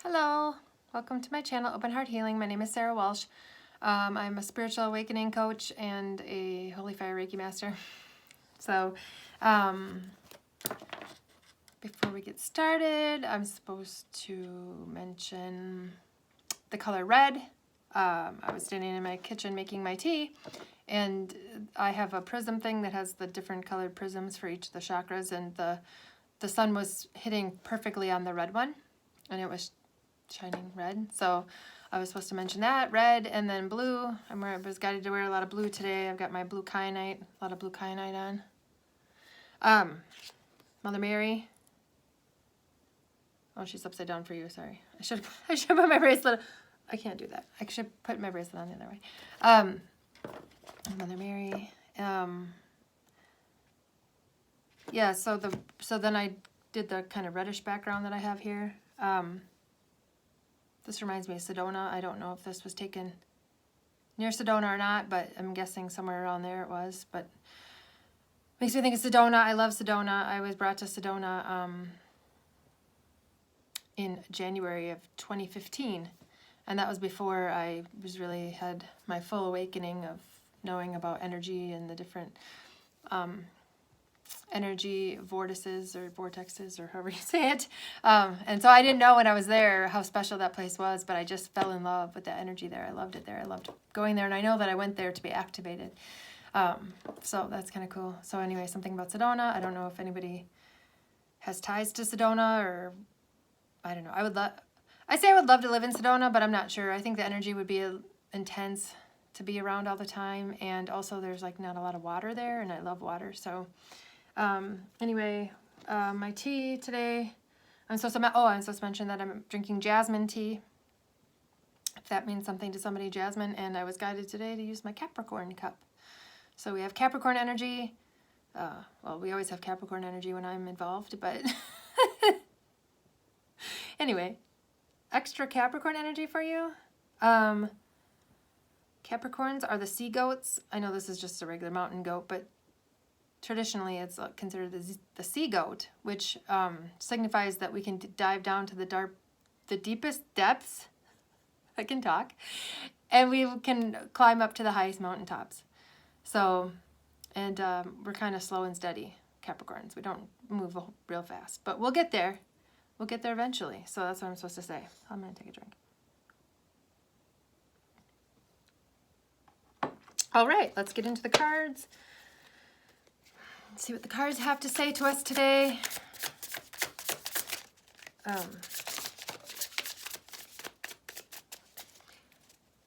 Hello, welcome to my channel, Open Heart Healing. My name is Sarah Walsh. I'm a spiritual awakening coach and a Holy Fire Reiki master. So, before we get started, I'm supposed to mention the color red. I was standing in my kitchen making my tea, and I have a prism thing that has the different colored prisms for each of the chakras, and the sun was hitting perfectly on the red one, and it was shining red. So I was supposed to mention that, red, and then blue. I was guided to wear a lot of blue today. I've got my blue kyanite, a lot of blue kyanite on. Mother Mary. Oh, she's upside down for you, sorry. I should put my bracelet, I can't do that. I should put my bracelet on the other way. Mother Mary. Yeah, so then I did the kind of reddish background that I have here. This reminds me of Sedona. I don't know if this was taken near Sedona or not, but I'm guessing somewhere around there it was. But makes me think of Sedona. I love Sedona. I was brought to Sedona in January of 2015, and that was before I really had my full awakening of knowing about energy and the different energy vortices or vortexes or however you say it. And so I didn't know when I was there how special that place was, but I just fell in love with the energy there. I loved it there. I loved going there, and I know that I went there to be activated. So that's kind of cool. So anyway, something about Sedona. I don't know if anybody has ties to Sedona, or I don't know. I would love to live in Sedona, but I'm not sure. I think the energy would be intense to be around all the time, and also there's like not a lot of water there, and I love water. So anyway, my tea today, I'm supposed to mention that I'm drinking jasmine tea, if that means something to somebody, jasmine, and I was guided today to use my Capricorn cup. So we have Capricorn energy. Well, we always have Capricorn energy when I'm involved, but anyway, extra Capricorn energy for you. Capricorns are the sea goats. I know this is just a regular mountain goat, but traditionally it's considered the sea goat, which signifies that we can dive down to the deepest depths. I can talk. And we can climb up to the highest mountaintops. So, and we're kind of slow and steady, Capricorns. We don't move real fast, but we'll get there. We'll get there eventually. So that's what I'm supposed to say. I'm going to take a drink. All right, let's get into the cards. Let's see what the cards have to say to us today.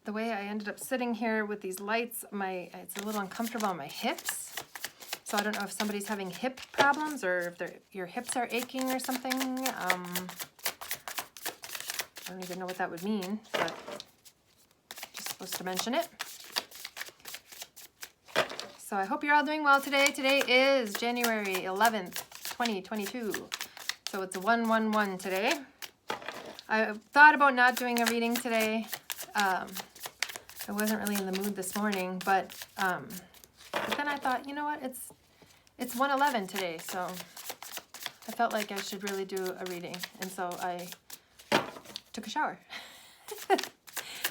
The way I ended up sitting here with these lights, it's a little uncomfortable on my hips. So I don't know if somebody's having hip problems or if your hips are aching or something. I don't even know what that would mean, but just supposed to mention it. So I hope you're all doing well today. Today is January 11th, 2022. So it's a 1/1/1 today. I thought about not doing a reading today. I wasn't really in the mood this morning, but then I thought, you know what, it's 1/11 today, so I felt like I should really do a reading, and so I took a shower.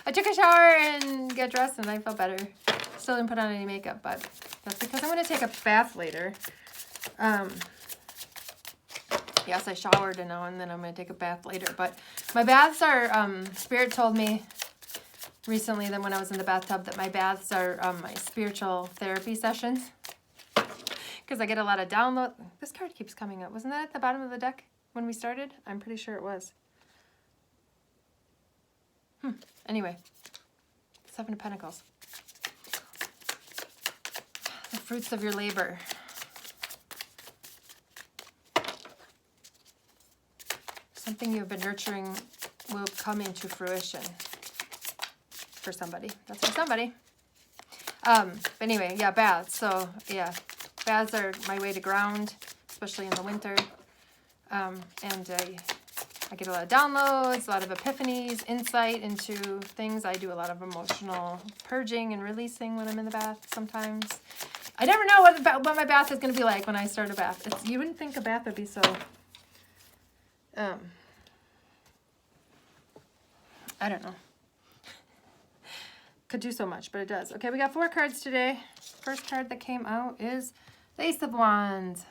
I took a shower and got dressed, and I felt better. Still didn't put on any makeup, but that's because I'm going to take a bath later. Yes, I showered and then I'm going to take a bath later. But my baths are, Spirit told me recently that when I was in the bathtub that my baths are my spiritual therapy sessions. Because I get a lot of download. This card keeps coming up. Wasn't that at the bottom of the deck when we started? I'm pretty sure it was. Anyway, Seven of Pentacles. The fruits of your labor. Something you have been nurturing will come into fruition for somebody. That's for somebody. Anyway, yeah, baths. So, yeah, baths are my way to ground, especially in the winter. And I get a lot of downloads, a lot of epiphanies, insight into things. I do a lot of emotional purging and releasing when I'm in the bath sometimes. I never know what my bath is going to be like when I start a bath. You wouldn't think a bath would be so I don't know. Could do so much, but it does. Okay, we got 4 cards today. First card that came out is the Ace of Wands.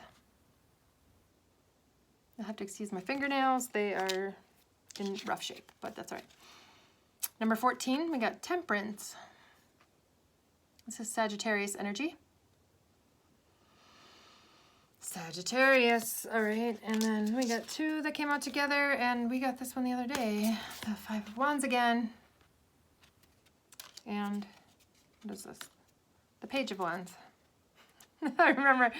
You'll have to excuse my fingernails. They are in rough shape, but that's all right. Number 14, we got Temperance. This is Sagittarius energy. Sagittarius, all right. And then we got 2 that came out together, and we got this one the other day. The 5 of Wands again. And what is this? The Page of Wands. I remember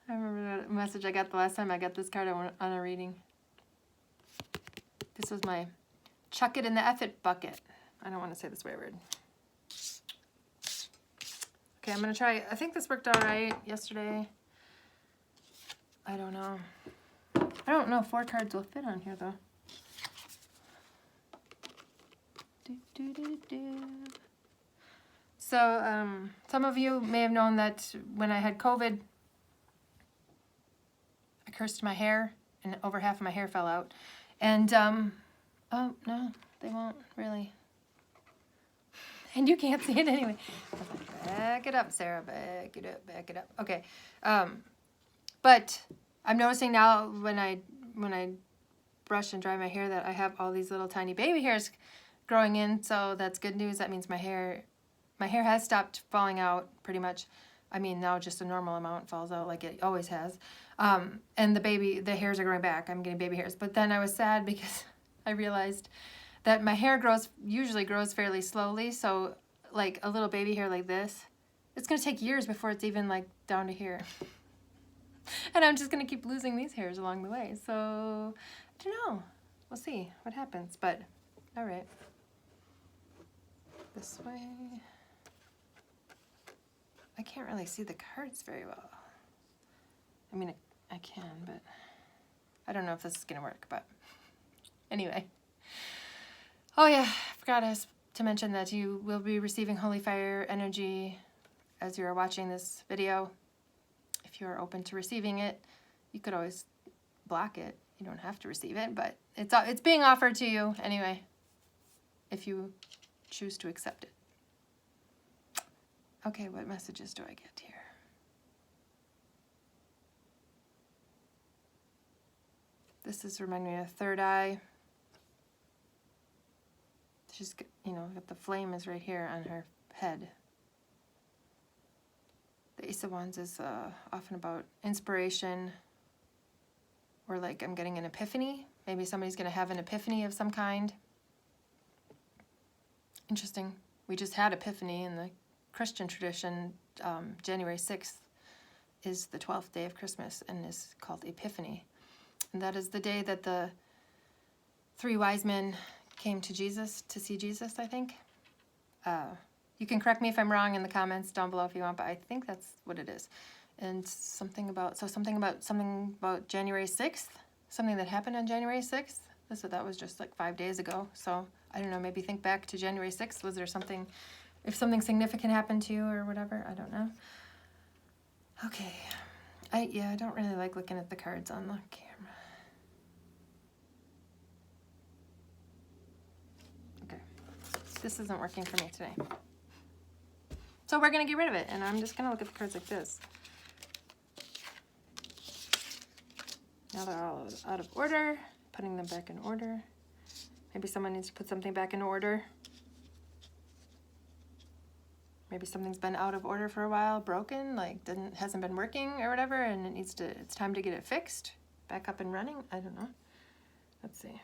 that message I got the last time I got this card on a reading. This was my chuck it in the effort bucket. I don't want to say this weird word. Okay, I'm going to try. I think this worked all right yesterday. I don't know. I don't know if 4 cards will fit on here, though. So, some of you may have known that when I had COVID, I cursed my hair, and over half of my hair fell out. And, oh, no, they won't really. And you can't see it anyway. Back it up, Sarah. Back it up, back it up. Okay. But I'm noticing now when I brush and dry my hair that I have all these little tiny baby hairs growing in. So that's good news. That means my hair has stopped falling out pretty much. I mean, now just a normal amount falls out like it always has. And the hairs are growing back. I'm getting baby hairs. But then I was sad because I realized that my hair usually grows fairly slowly. So like a little baby hair like this, it's going to take years before it's even like down to here. And I'm just going to keep losing these hairs along the way. So I don't know. We'll see what happens. But all right. This way. I can't really see the cards very well. I mean, I can, but I don't know if this is going to work, but anyway. Oh yeah, I forgot to mention that you will be receiving Holy Fire energy as you are watching this video. If you are open to receiving it, you could always block it. You don't have to receive it, but it's being offered to you anyway, if you choose to accept it. Okay, what messages do I get here? This is reminding me of Third Eye. She's, got the flame is right here on her head. The Ace of Wands is often about inspiration, or like I'm getting an epiphany. Maybe somebody's going to have an epiphany of some kind. Interesting. We just had Epiphany in the Christian tradition. January 6th is the 12th day of Christmas and is called Epiphany. And that is the day that the 3 wise men came to Jesus to see Jesus, I think. You can correct me if I'm wrong in the comments down below if you want, but I think that's what it is. And something about January 6th, something that happened on January 6th. That was just like 5 days ago. So I don't know, maybe think back to January 6th. Was there something, if something significant happened to you or whatever? I don't know. Okay. I don't really like looking at the cards on the camera. Okay. This isn't working for me today. So we're going to get rid of it, and I'm just going to look at the cards like this. Now they're all out of order. Putting them back in order. Maybe someone needs to put something back in order. Maybe something's been out of order for a while, broken, like hasn't been working or whatever, and it's time to get it fixed, back up and running. I don't know. Let's see.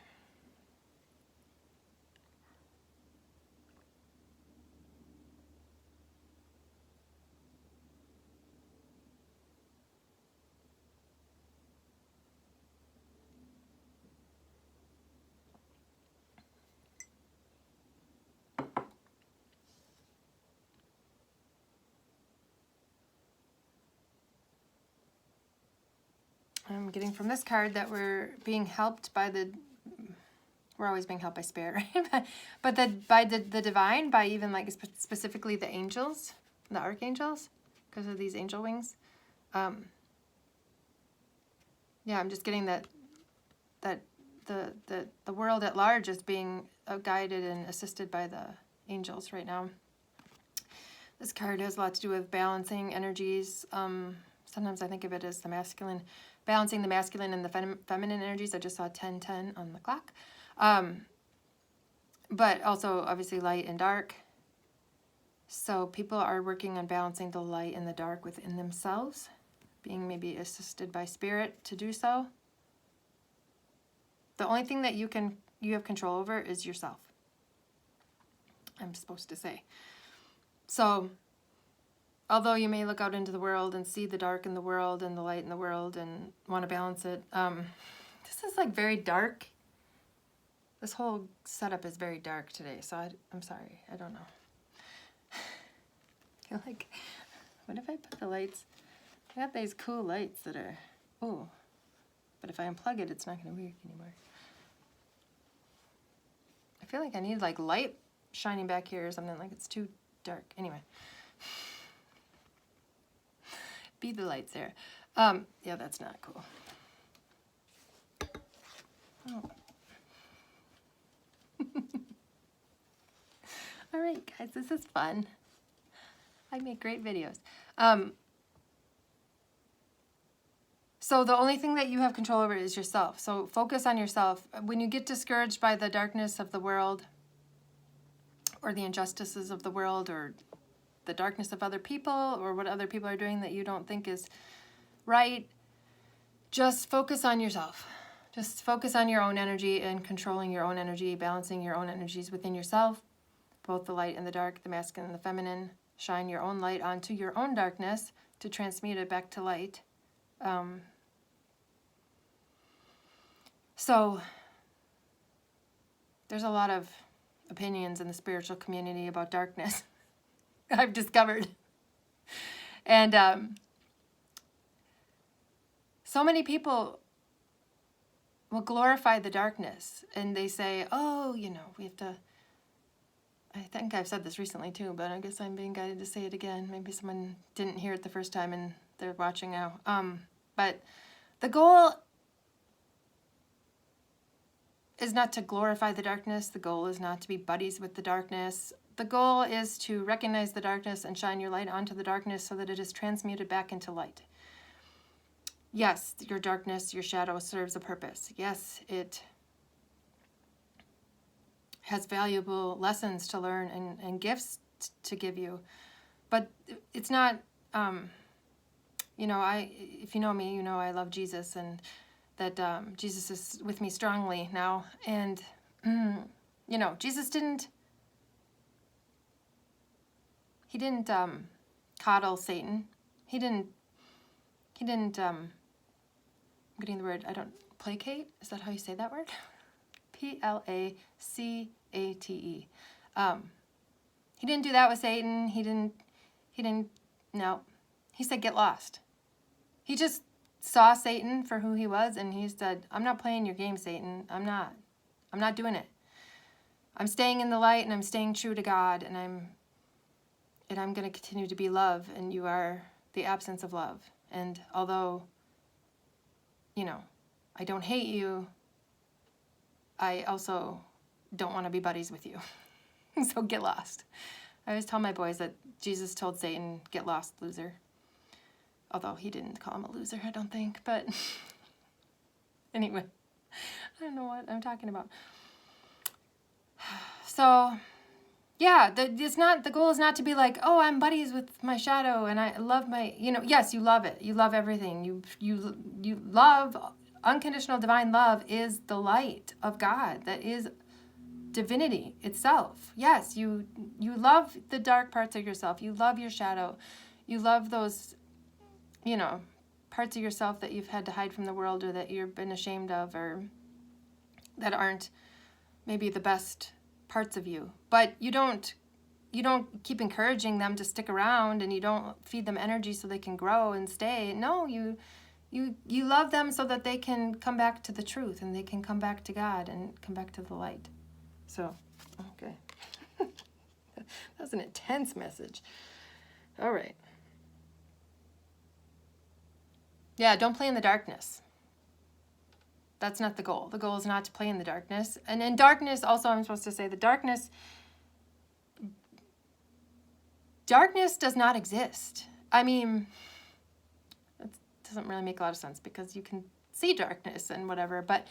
I'm getting from this card that we're being helped by we're always being helped by spirit, right? But by the divine, by even like specifically the angels, the archangels, because of these angel wings. Yeah, I'm just getting that the world at large is being guided and assisted by the angels right now. This card has a lot to do with balancing energies. Sometimes I think of it as the masculine, balancing the masculine and the feminine energies. I just saw 10:10 on the clock. But also obviously light and dark. So people are working on balancing the light and the dark within themselves, being maybe assisted by spirit to do so. The only thing that you have control over is yourself, I'm supposed to say. So although you may look out into the world and see the dark in the world and the light in the world and want to balance it, this is like very dark. This whole setup is very dark today, so I'm sorry, I don't know. I feel like, what if I put the lights? I got these cool lights that are, oh, but if I unplug it, it's not going to work anymore. I feel like I need like light shining back here or something, like it's too dark. Anyway. Be the lights there. Yeah, that's not cool. Oh. All right, guys, this is fun. I make great videos. So the only thing that you have control over is yourself. So focus on yourself. When you get discouraged by the darkness of the world or the injustices of the world or the darkness of other people or what other people are doing that you don't think is right, just focus on yourself. Just focus on your own energy and controlling your own energy, balancing your own energies within yourself, both the light and the dark, the masculine and the feminine. Shine your own light onto your own darkness to transmute it back to light. So there's a lot of opinions in the spiritual community about darkness. I've discovered. And so many people will glorify the darkness and they say, oh, you know, we have to, I think I've said this recently too, but I guess I'm being guided to say it again. Maybe someone didn't hear it the first time and they're watching now. But the goal is not to glorify the darkness. The goal is not to be buddies with the darkness. The goal is to recognize the darkness and shine your light onto the darkness so that it is transmuted back into light. Yes, your darkness, your shadow serves a purpose. Yes, it has valuable lessons to learn and gifts to give you. But it's not, you know, if you know me, you know I love Jesus and that Jesus is with me strongly now. And, you know, Jesus didn't coddle Satan. He didn't, I'm getting the word, placate? Is that how you say that word? Placate. He didn't do that with Satan. He didn't, no. He said, get lost. He just saw Satan for who he was, and he said, I'm not playing your game, Satan. I'm not doing it. I'm staying in the light, and I'm staying true to God, and I'm going to continue to be love, and you are the absence of love. And although, you know, I don't hate you, I also don't want to be buddies with you. So get lost. I always tell my boys that Jesus told Satan, get lost, loser. Although he didn't call him a loser, I don't think. But anyway, I don't know what I'm talking about. So, yeah, the goal is not to be like, oh, I'm buddies with my shadow and I love my, you know, yes, you love it. You love everything. You love, unconditional divine love is the light of God. That is divinity itself. Yes, you love the dark parts of yourself. You love your shadow. You love those, you know, parts of yourself that you've had to hide from the world or that you've been ashamed of or that aren't maybe the best parts of you. But you don't keep encouraging them to stick around and you don't feed them energy so they can grow and stay. No, you love them so that they can come back to the truth and they can come back to God and come back to the light. So, okay. That was an intense message. All right. Yeah, don't play in the darkness. That's not the goal. The goal is not to play in the darkness. And in darkness, also, I'm supposed to say the darkness does not exist. I mean, it doesn't really make a lot of sense because you can see darkness and whatever, but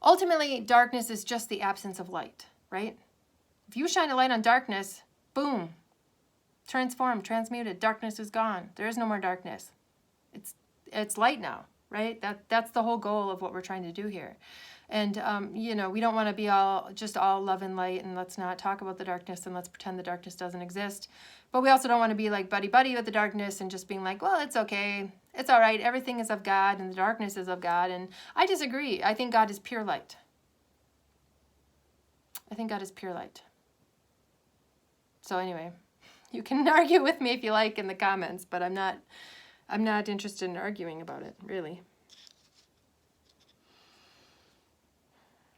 ultimately, darkness is just the absence of light, right? If you shine a light on darkness, boom, transformed, transmuted, darkness is gone. There is no more darkness. It's light now, right? That's the whole goal of what we're trying to do here. And, we don't want to be all love and light, and let's not talk about the darkness, and let's pretend the darkness doesn't exist. But we also don't want to be like buddy-buddy with the darkness and just being like, well, it's okay. It's all right. Everything is of God, and the darkness is of God. And I disagree. I think God is pure light. I think God is pure light. So anyway, you can argue with me if you like in the comments, but I'm not interested in arguing about it, really.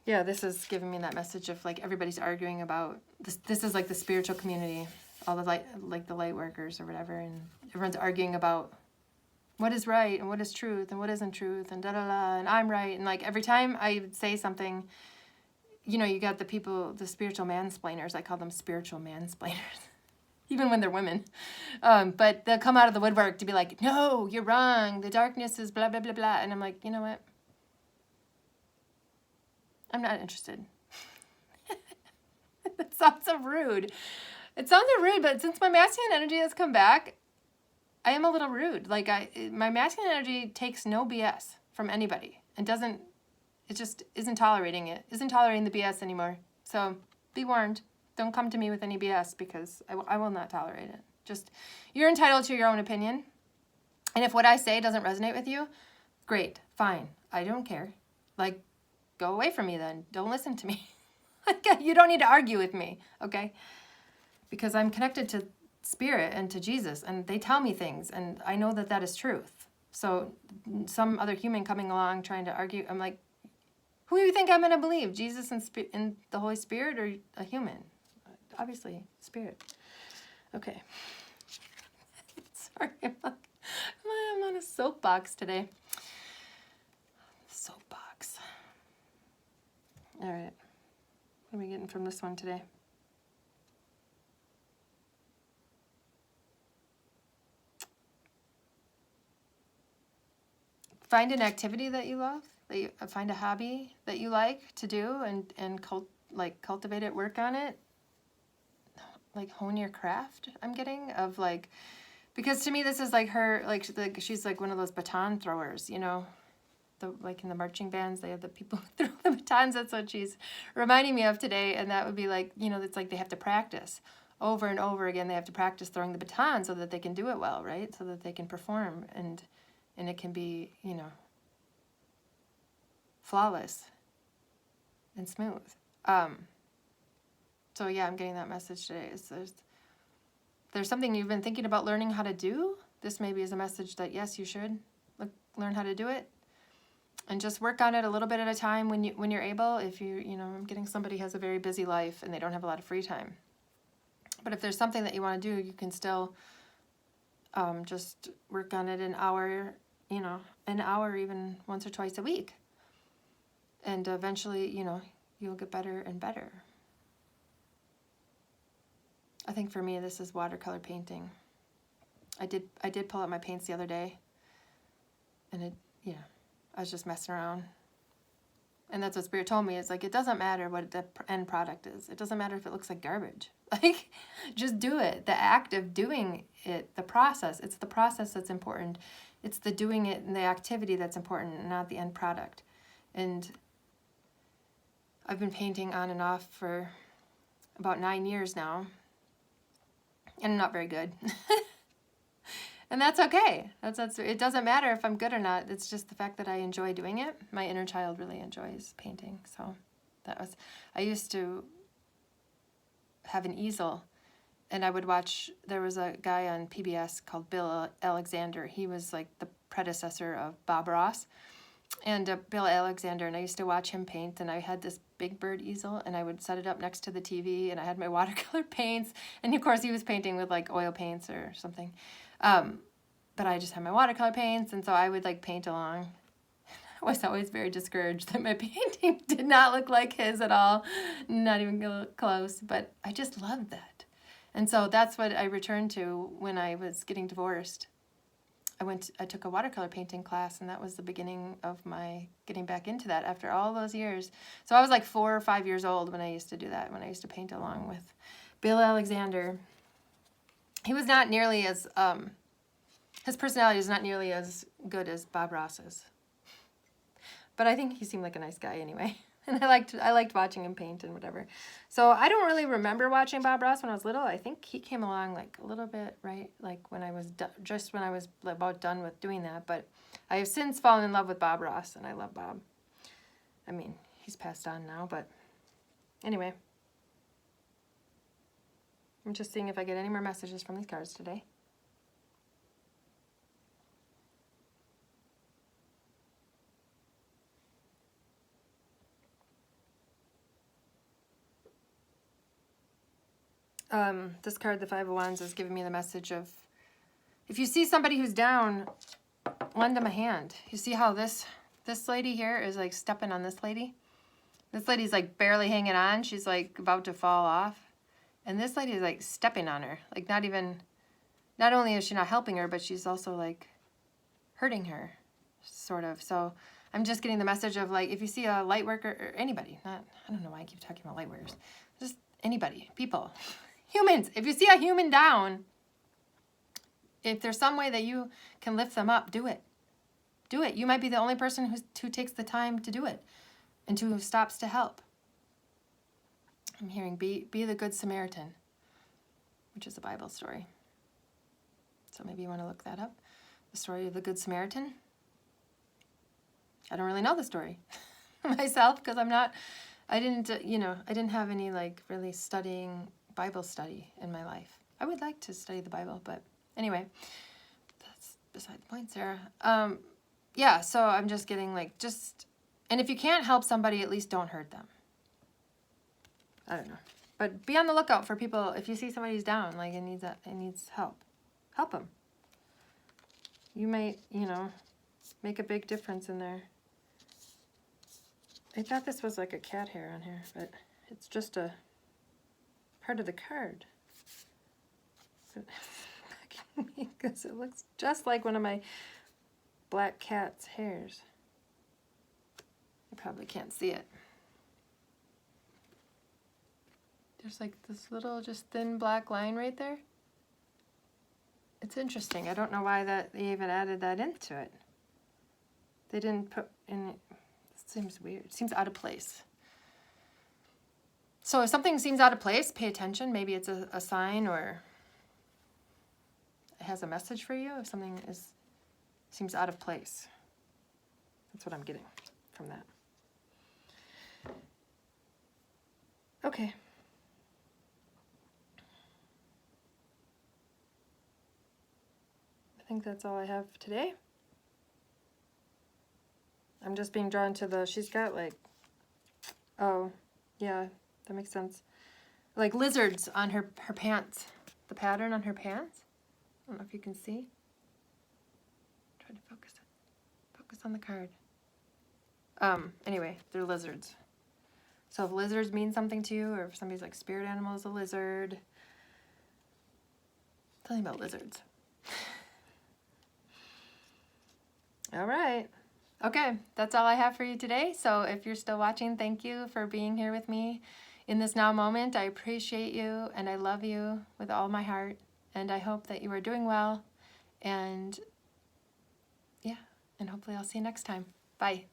Yeah, this is giving me that message of like everybody's arguing about this. This is like the spiritual community, all the light workers or whatever, and everyone's arguing about what is right and what is truth and what isn't truth and and I'm right, and like every time I say something, you got the spiritual mansplainers. I call them spiritual mansplainers, even when they're women. But they'll come out of the woodwork to be like, no, you're wrong. The darkness is blah blah blah blah, and I'm like, you know what? I'm not interested. That sounds so rude. It sounded rude, but since my masculine energy has come back, I am a little rude. Like my masculine energy takes no BS from anybody and just isn't tolerating the BS anymore. So be warned. Don't come to me with any BS because I will not tolerate it. Just, you're entitled to your own opinion. And if what I say doesn't resonate with you, great, fine. I don't care. Like, go away from me then. Don't listen to me. You don't need to argue with me, okay? Because I'm connected to Spirit and to Jesus, and they tell me things, and I know that is truth. So some other human coming along trying to argue, I'm like, who do you think I'm going to believe? Jesus and the Holy Spirit, or a human? Obviously, Spirit. Okay. Sorry, I'm on a soapbox today. Soapbox. All right. What are we getting from this one today? Find an activity that you love, find a hobby that you like to do, and cultivate it, work on it, like hone your craft. I'm getting of like, because to me this is like her, like she's like one of those baton throwers, like in the marching bands, they have the people who throw the batons. That's what she's reminding me of today. And that would be like, it's like they have to practice over and over again. They have to practice throwing the baton so that they can do it well, right? So that they can perform and it can be, flawless and smooth. So yeah, I'm getting that message today. There's something you've been thinking about learning how to do. This maybe is a message that yes, you should learn how to do it. And just work on it a little bit at a time when you're able. If I'm getting somebody who has a very busy life and they don't have a lot of free time. But if there's something that you want to do, you can still just work on it an hour even once or twice a week. And eventually, you'll get better and better. I think for me, this is watercolor painting. I did pull out my paints the other day, and I was just messing around. And that's what Spirit told me. It's like, it doesn't matter what the end product is. It doesn't matter if it looks like garbage. Like, just do it. The act of doing it, the process. It's the process that's important. It's the doing it and the activity that's important, not the end product. And I've been painting on and off for about 9 years now. And I'm not very good. And that's okay. It doesn't matter if I'm good or not. It's just the fact that I enjoy doing it. My inner child really enjoys painting. So I used to have an easel, and I would watch, there was a guy on PBS called Bill Alexander. He was like the predecessor of Bob Ross. And Bill Alexander, and I used to watch him paint, and I had this big bird easel, and I would set it up next to the TV, and I had my watercolor paints, and of course he was painting with like oil paints or something. But I just had my watercolor paints, and so I would like paint along. was always very discouraged that my painting did not look like his at all, not even close, but I just loved that. And so that's what I returned to when I was getting divorced. I took a watercolor painting class, and that was the beginning of my getting back into that after all those years. So I was like 4 or 5 years old when I used to do that, when I used to paint along with Bill Alexander. He was not nearly as, his personality is not nearly as good as Bob Ross's. But I think he seemed like a nice guy anyway. And I liked watching him paint and whatever. So I don't really remember watching Bob Ross when I was little. I think he came along like a little bit, right? Like when I was, just when I was about done with doing that. But I have since fallen in love with Bob Ross, and I love Bob. I mean, he's passed on now, but anyway. I'm just seeing if I get any more messages from these cards today. This card, the Five of Wands, is giving me the message of, if you see somebody who's down, lend them a hand. You see how this lady here is like stepping on this lady? This lady's like barely hanging on. She's like about to fall off. And this lady is like stepping on her. Like not only is she not helping her, but she's also like hurting her, sort of. So I'm just getting the message of like, if you see a light worker, or anybody, I don't know why I keep talking about light workers, just anybody, people. Humans, if you see a human down, if there's some way that you can lift them up, do it. Do it. You might be the only person who takes the time to do it and who stops to help. I'm hearing be the Good Samaritan, which is a Bible story. So maybe you want to look that up. The story of the Good Samaritan. I don't really know the story myself because I didn't have any like really studying Bible study in my life. I would like to study the Bible, but anyway, that's beside the point, Sarah. Yeah, so I'm just getting like, and if you can't help somebody, at least don't hurt them. I don't know. But be on the lookout for people. If you see somebody who's down, like it needs help, help them. You might, make a big difference in there. I thought this was like a cat hair on here, but it's just a part of the card. Because it looks just like one of my black cat's hairs. You probably can't see it. There's like this little just thin black line right there. It's interesting. I don't know why they even added that into it. They didn't put in it. It seems weird. It seems out of place. So if something seems out of place, pay attention. Maybe it's a sign, or it has a message for you. If something seems out of place. That's what I'm getting from that. Okay. I think that's all I have today. I'm just being drawn to she's got like, oh, yeah, that makes sense. Like lizards on her pants. The pattern on her pants. I don't know if you can see. Try to focus it. Focus on the card. Anyway, they're lizards. So if lizards mean something to you, or if somebody's like spirit animal is a lizard, tell me about lizards. All right. Okay, that's all I have for you today. So if you're still watching, thank you for being here with me in this now moment. I appreciate you, and I love you with all my heart. And I hope that you are doing well. And yeah, and hopefully I'll see you next time. Bye.